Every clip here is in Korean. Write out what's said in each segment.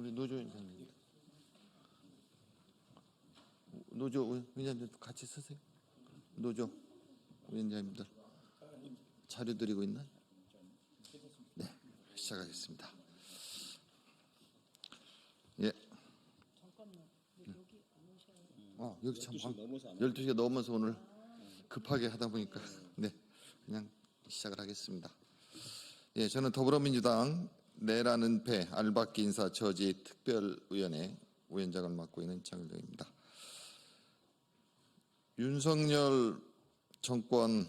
우리 노조 위원장님. 노조 위원장님들 같이 쓰세요. 노조 위원장님들 자료 드리고 있나요? 네, 시작하겠습니다. 예. 여기 참 12시가 넘어서 오늘 급하게 하다 보니까 네, 그냥 시작을 하겠습니다. 예, 저는 더불어민주당 내란 은폐 알박기 인사 저지 특별위원회 위원장을 맡고 있는 장일동입니다. 윤석열 정권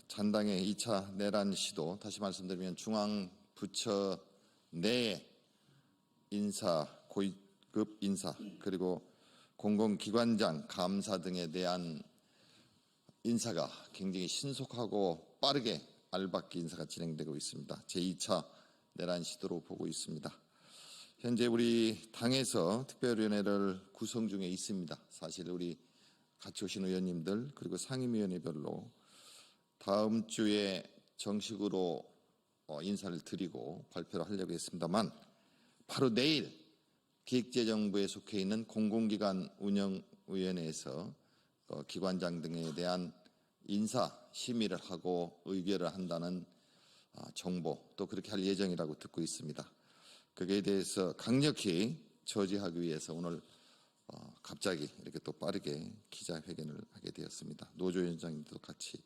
잔당의 2차 내란 시도, 다시 말씀드리면 중앙부처 내의 인사, 고위급 인사, 그리고 공공기관장, 감사 등에 대한 인사가 굉장히 신속하고 빠르게 알박기 인사가 진행되고 있습니다. 제2차 내란 시도로 보고 있습니다. 현재 우리 당에서 특별위원회를 구성 중에 있습니다. 사실 우리 같이 오신 의원님들 그리고 상임위원회별로 다음 주에 정식으로 인사를 드리고 발표를 하려고 했습니다만, 바로 내일 기획재정부에 속해 있는 공공기관 운영위원회에서 기관장 등에 대한 인사 심의를 하고 의결을 한다는 정보, 또 그렇게 할 예정이라고 듣고 있습니다. 거기에 대해서 강력히 저지하기 위해서 오늘 갑자기 이렇게 또 빠르게 기자회견을 하게 되었습니다. 노조위원장님도 같이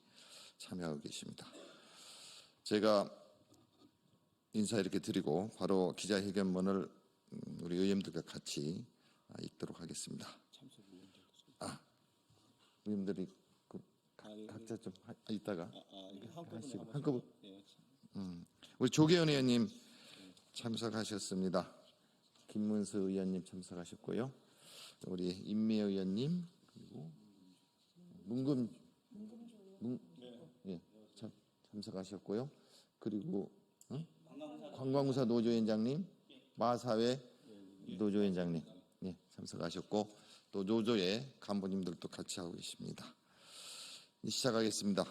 참여하고 계십니다. 제가 인사 이렇게 드리고 바로 기자회견문을 우리 의원들과 같이 읽도록 하겠습니다. 의원들이 각자 좀 이따가 하시고 한꺼번에. 우리 조계현 의원님 참석하셨습니다. 김문수 의원님 참석하셨고요. 우리 임미애 의원님 그리고 참석하셨고요. 그리고 관광부사 노조위원장님, 마사회 노조위원장님 참석하셨고, 또 노조의 간부님들도 같이 하고 계십니다. 시작하겠습니다.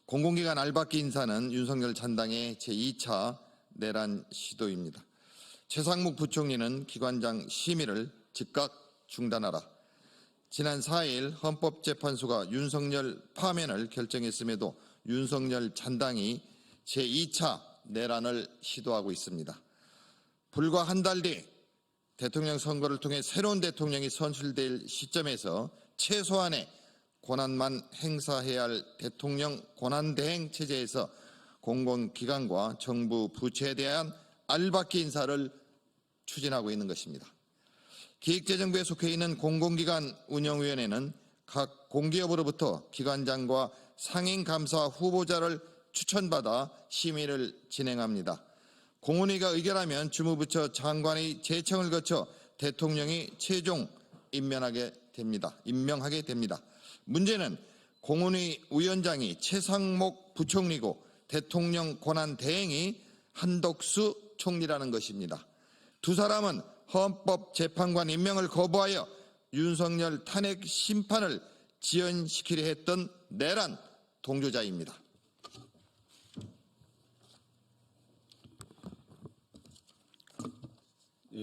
공공기관 알박기 인사는 윤석열 잔당의 제2차 내란 시도입니다. 최상목 부총리는 기관장 심의를 즉각 중단하라. 지난 4일 헌법재판소가 윤석열 파면을 결정했음에도 윤석열 잔당이 제2차 내란을 시도하고 있습니다. 불과 한 달 뒤 대통령 선거를 통해 새로운 대통령이 선출될 시점에서 최소한의 권한만 행사해야 할 대통령 권한대행 체제에서 공공기관과 정부 부처에 대한 알박기 인사를 추진하고 있는 것입니다. 기획재정부에 속해 있는 공공기관 운영위원회는 각 공기업으로부터 기관장과 상임감사 후보자를 추천받아 심의를 진행합니다. 공운위가 의결하면 주무부처 장관의 제청을 거쳐 대통령이 최종 임명하게 됩니다. 문제는 공운위 위원장이 최상목 부총리고 대통령 권한 대행이 한덕수 총리라는 것입니다. 두 사람은 헌법재판관 임명을 거부하여 윤석열 탄핵 심판을 지연시키려 했던 내란 동조자입니다.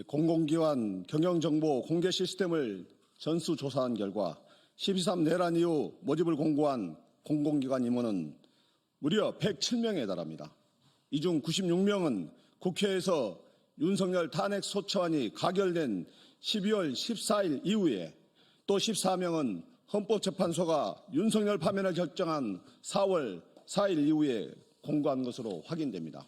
공공기관 경영정보 공개 시스템을 전수조사한 결과 12.3 내란 이후 모집을 공고한 공공기관 임원은 무려 107명에 달합니다. 이 중 96명은 국회에서 윤석열 탄핵 소추안이 가결된 12월 14일 이후에, 또 14명은 헌법재판소가 윤석열 파면을 결정한 4월 4일 이후에 공고한 것으로 확인됩니다.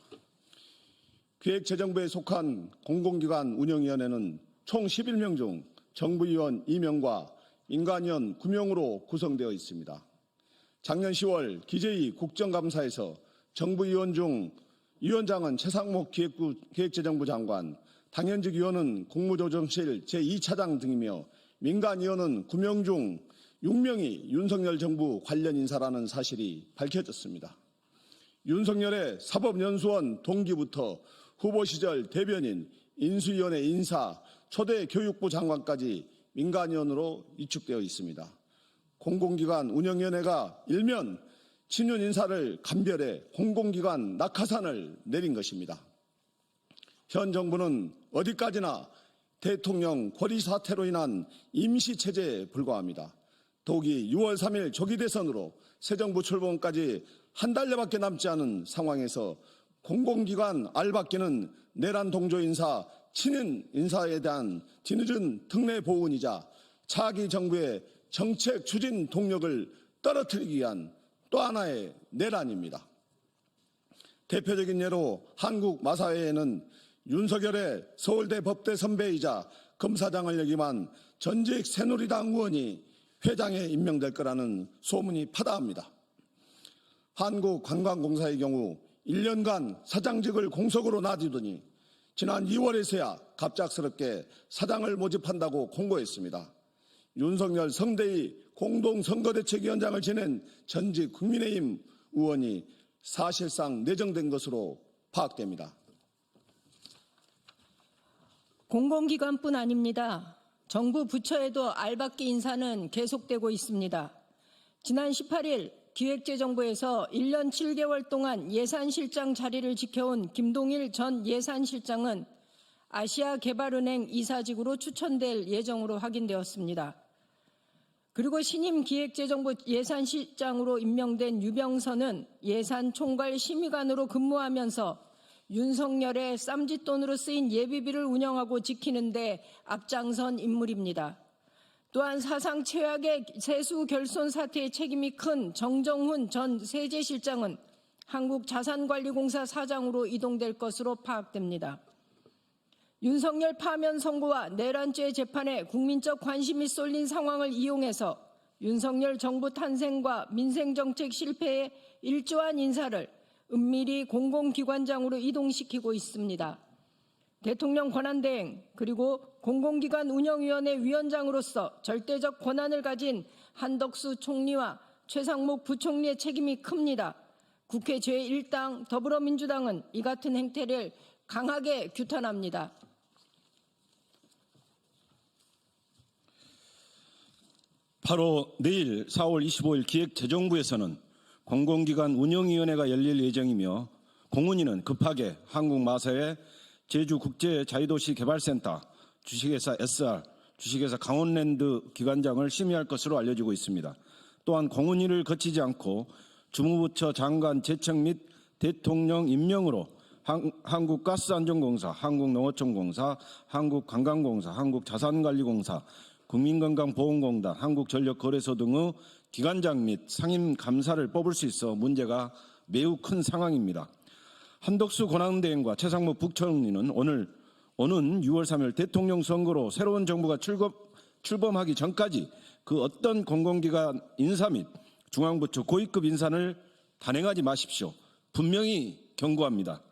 기획재정부에 속한 공공기관 운영위원회는 총 11명 중 정부위원 2명과 민간위원 9명으로 구성되어 있습니다. 작년 10월 기재위 국정감사에서 정부위원 중 위원장은 최상목 기획재정부 장관, 당연직 위원은 국무조정실 제2차장 등이며 민간위원은 9명 중 6명이 윤석열 정부 관련 인사라는 사실이 밝혀졌습니다. 윤석열의 사법연수원 동기부터 후보 시절 대변인, 인수위원회 인사, 초대 교육부 장관까지 민간위원으로 위축되어 있습니다. 공공기관 운영위원회가 일면 친윤 인사를 감별해 공공기관 낙하산을 내린 것입니다. 현 정부는 어디까지나 대통령 권위 사퇴로 인한 임시체제에 불과합니다. 더욱이 6월 3일 조기 대선으로 새 정부 출범까지 한 달여밖에 남지 않은 상황에서 공공기관 알박기는 내란 동조 인사, 친인 인사에 대한 뒤늦은 특례 보훈이자 차기 정부의 정책 추진 동력을 떨어뜨리기 위한 또 하나의 내란입니다. 대표적인 예로 한국 마사회에는 윤석열의 서울대 법대 선배이자 검사장을 역임한 전직 새누리당 의원이 회장에 임명될 거라는 소문이 파다합니다. 한국관광공사의 경우 1년간 사장직을 공석으로 놔두더니 지난 2월에서야 갑작스럽게 사장을 모집한다고 공고했습니다. 윤석열 성대위 공동선거대책위원장을 지낸 전직 국민의힘 의원이 사실상 내정된 것으로 파악됩니다. 공공기관뿐 아닙니다. 정부 부처에도 알박기 인사는 계속되고 있습니다. 지난 18일 기획재정부에서 1년 7개월 동안 예산실장 자리를 지켜온 김동일 전 예산실장은 아시아개발은행 이사직으로 추천될 예정으로 확인되었습니다. 그리고 신임 기획재정부 예산실장으로 임명된 유병선은 예산총괄심의관으로 근무하면서 윤석열의 쌈짓돈으로 쓰인 예비비를 운영하고 지키는 데 앞장선 인물입니다. 또한 사상 최악의 세수 결손 사태의 책임이 큰 정정훈 전 세제실장은 한국자산관리공사 사장으로 이동될 것으로 파악됩니다. 윤석열 파면 선고와 내란죄 재판에 국민적 관심이 쏠린 상황을 이용해서 윤석열 정부 탄생과 민생정책 실패에 일조한 인사를 은밀히 공공기관장으로 이동시키고 있습니다. 대통령 권한대행 그리고 공공기관 운영위원회 위원장으로서 절대적 권한을 가진 한덕수 총리와 최상목 부총리의 책임이 큽니다. 국회 제1당 더불어민주당은 이 같은 행태를 강하게 규탄합니다. 바로 내일 4월 25일 기획재정부에서는 공공기관 운영위원회가 열릴 예정이며 공훈위는 급하게 한국마사회 제주국제자유도시개발센터, 주식회사 SR, 주식회사 강원랜드 기관장을 심의할 것으로 알려지고 있습니다. 또한 공훈위를 거치지 않고 주무부처 장관 제청 및 대통령 임명으로 한국가스안전공사, 한국농어촌공사, 한국관광공사, 한국자산관리공사, 국민건강보험공단, 한국전력거래소 등의 기관장 및 상임감사를 뽑을 수 있어 문제가 매우 큰 상황입니다. 한덕수 권한대행과 최상목 부총리는 오는 6월 3일 대통령 선거로 새로운 정부가 출범하기 전까지 그 어떤 공공기관 인사 및 중앙부처 고위급 인사를 단행하지 마십시오. 분명히 경고합니다.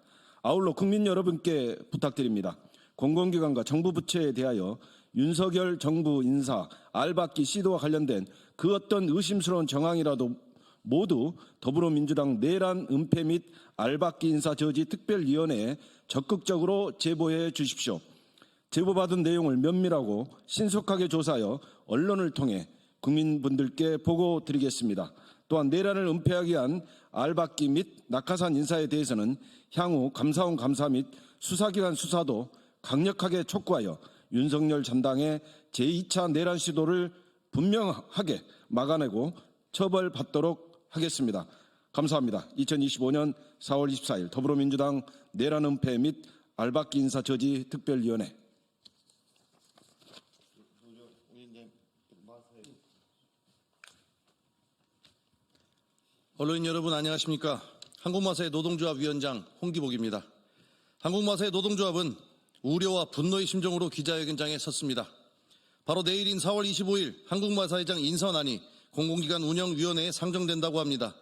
아울러 국민 여러분께 부탁드립니다. 공공기관과 정부 부처에 대하여 윤석열 정부 인사, 알박기 시도와 관련된 그 어떤 의심스러운 정황이라도 모두 더불어민주당 내란 은폐 및 알박기 인사 저지 특별위원회에 적극적으로 제보해 주십시오. 제보받은 내용을 면밀하고 신속하게 조사하여 언론을 통해 국민분들께 보고드리겠습니다. 또한 내란을 은폐하기 위한 알박기 및 낙하산 인사에 대해서는 향후 감사원 감사 및 수사기관 수사도 강력하게 촉구하여 윤석열 전당의 제2차 내란 시도를 분명하게 막아내고 처벌받도록 하겠습니다. 감사합니다. 2025년 4월 24일 더불어민주당 내란 은폐 및 알박기 인사 저지 특별위원회. 언론인 여러분 안녕하십니까? 한국마사회 노동조합 위원장 홍기복입니다. 한국마사회 노동조합은 우려와 분노의 심정으로 기자회견장에 섰습니다. 바로 내일인 4월 25일 한국마사회장 인선안이 공공기관 운영위원회에 상정된다고 합니다.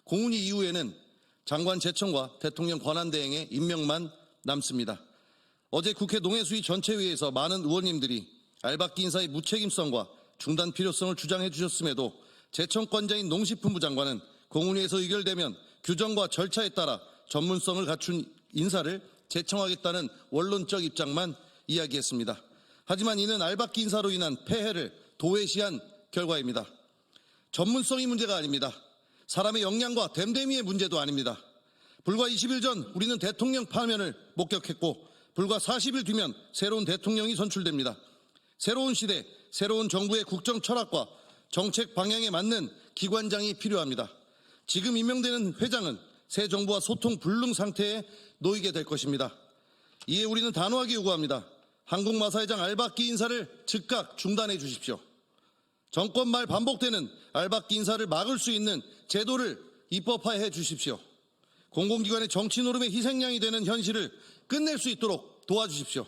공훈위 이후에는 장관 제청과 대통령 권한대행의 임명만 남습니다. 어제 국회 농해수위 전체회의에서 많은 의원님들이 알박기 인사의 무책임성과 중단 필요성을 주장해 주셨음에도 제청권자인 농식품부 장관은 공훈위에서 의결되면 규정과 절차에 따라 전문성을 갖춘 인사를 제청하겠다는 원론적 입장만 이야기했습니다. 하지만 이는 알박기 인사로 인한 폐해를 도외시한 결과입니다. 전문성이 문제가 아닙니다. 사람의 역량과 됨됨이의 문제도 아닙니다. 불과 20일 전 우리는 대통령 파면을 목격했고 불과 40일 뒤면 새로운 대통령이 선출됩니다. 새로운 시대, 새로운 정부의 국정 철학과 정책 방향에 맞는 기관장이 필요합니다. 지금 임명되는 회장은 새 정부와 소통 불능 상태에 놓이게 될 것입니다. 이에 우리는 단호하게 요구합니다. 한국마사회장 알박기 인사를 즉각 중단해 주십시오. 정권 말 반복되는 알박기 인사를 막을 수 있는 제도를 입법화해 주십시오. 공공기관의 정치 노름의 희생양이 되는 현실을 끝낼 수 있도록 도와주십시오.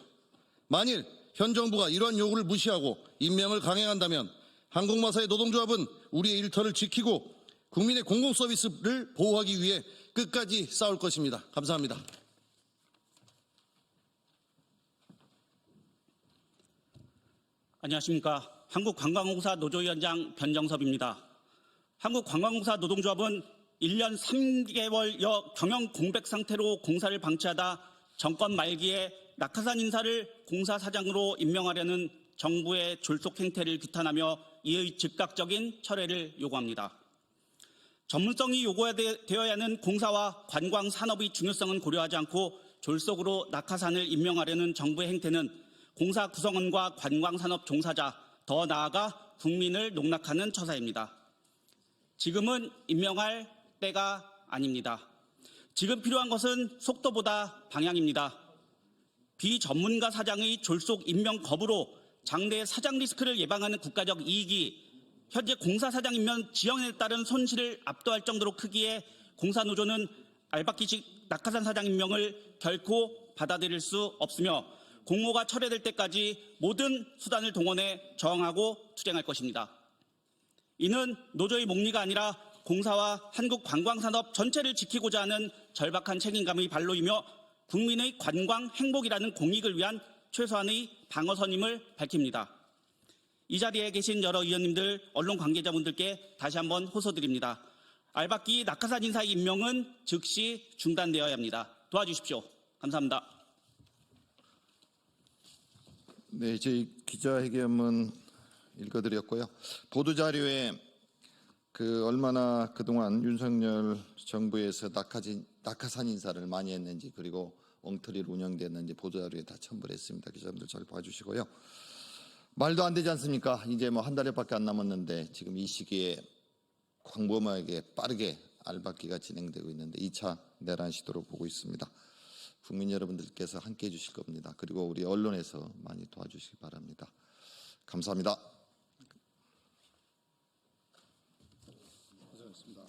만일 현 정부가 이러한 요구를 무시하고 임명을 강행한다면 한국마사회 노동조합은 우리의 일터를 지키고 국민의 공공서비스를 보호하기 위해 끝까지 싸울 것입니다. 감사합니다. 안녕하십니까. 한국관광공사 노조위원장 변정섭입니다. 한국관광공사 노동조합은 1년 3개월여 경영 공백 상태로 공사를 방치하다 정권 말기에 낙하산 인사를 공사 사장으로 임명하려는 정부의 졸속 행태를 규탄하며 이의 즉각적인 철회를 요구합니다. 전문성이 요구되어야 하는 공사와 관광 산업의 중요성은 고려하지 않고 졸속으로 낙하산을 임명하려는 정부의 행태는 공사 구성원과 관광 산업 종사자, 더 나아가 국민을 농락하는 처사입니다. 지금은 임명할 때가 아닙니다. 지금 필요한 것은 속도보다 방향입니다. 비전문가 사장의 졸속 임명 거부로 장래 사장 리스크를 예방하는 국가적 이익이 현재 공사사장 임명 지연에 따른 손실을 압도할 정도로 크기에 공사노조는 알박기식 낙하산 사장 임명을 결코 받아들일 수 없으며 공모가 철회될 때까지 모든 수단을 동원해 저항하고 투쟁할 것입니다. 이는 노조의 목리가 아니라 공사와 한국 관광산업 전체를 지키고자 하는 절박한 책임감의 발로이며 국민의 관광 행복이라는 공익을 위한 최소한의 방어선임을 밝힙니다. 이 자리에 계신 여러 의원님들, 언론 관계자분들께 다시 한번 호소드립니다. 알박기 낙하산 인사의 임명은 즉시 중단되어야 합니다. 도와주십시오. 감사합니다. 네, 저희 기자회견문 읽어드렸고요. 보도자료에 얼마나 그동안 윤석열 정부에서 낙하산 인사를 많이 했는지 그리고 엉터리로 운영됐는지 보도자료에 다 첨부를 했습니다. 기자분들 잘 봐주시고요. 말도 안 되지 않습니까? 이제 한 달여밖에 안 남았는데 지금 이 시기에 광범위하게 빠르게 알박기가 진행되고 있는데 2차 내란 시도로 보고 있습니다. 국민 여러분들께서 함께해 주실 겁니다. 그리고 우리 언론에서 많이 도와주시기 바랍니다. 감사합니다. 고생하셨습니다.